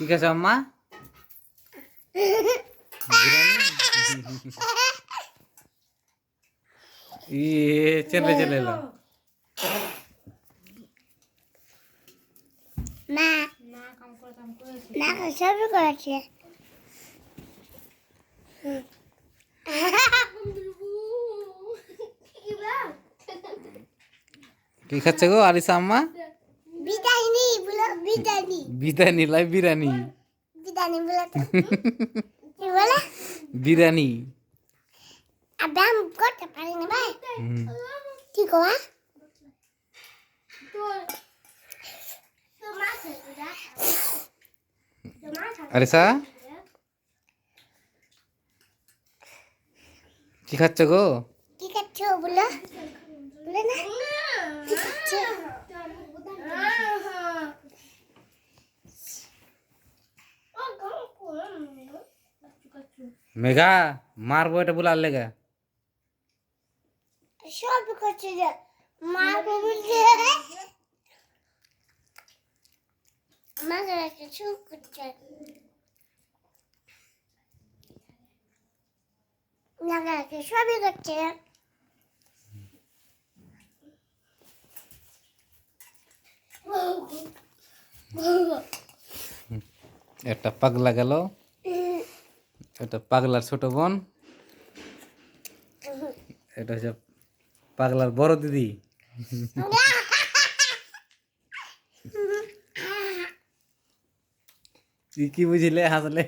কি খাচ্ছ আম্মা? চলে চলে এলো। মা না সবই করেছে। কি খাচ্ছে গো আলিসা আম্মা? বিরিয়ানি বলো, বিরিয়ানি বিরিয়ানি লাই বিরিয়ানি। বিরিয়ানি বলো তো কি বলে? বিরিয়ানি। আবে আমি করতে পারি না ভাই। কি কওয়া? আলিসা কি খাচ্ছ গো? কি খাচ্ছো বলো? বলে না কি খাচ্ছো? মেঘা মারবো এটা বলার লেগে। সবই করছে যে মা বলছে আমাকে কিছু করছে না, সবই করছে। একটা পাগলা গেল, এটা পাগলার ছোট বোন, এটা হচ্ছে পাগলার বড় দিদি। তুই কি বুঝিলে হাসলে?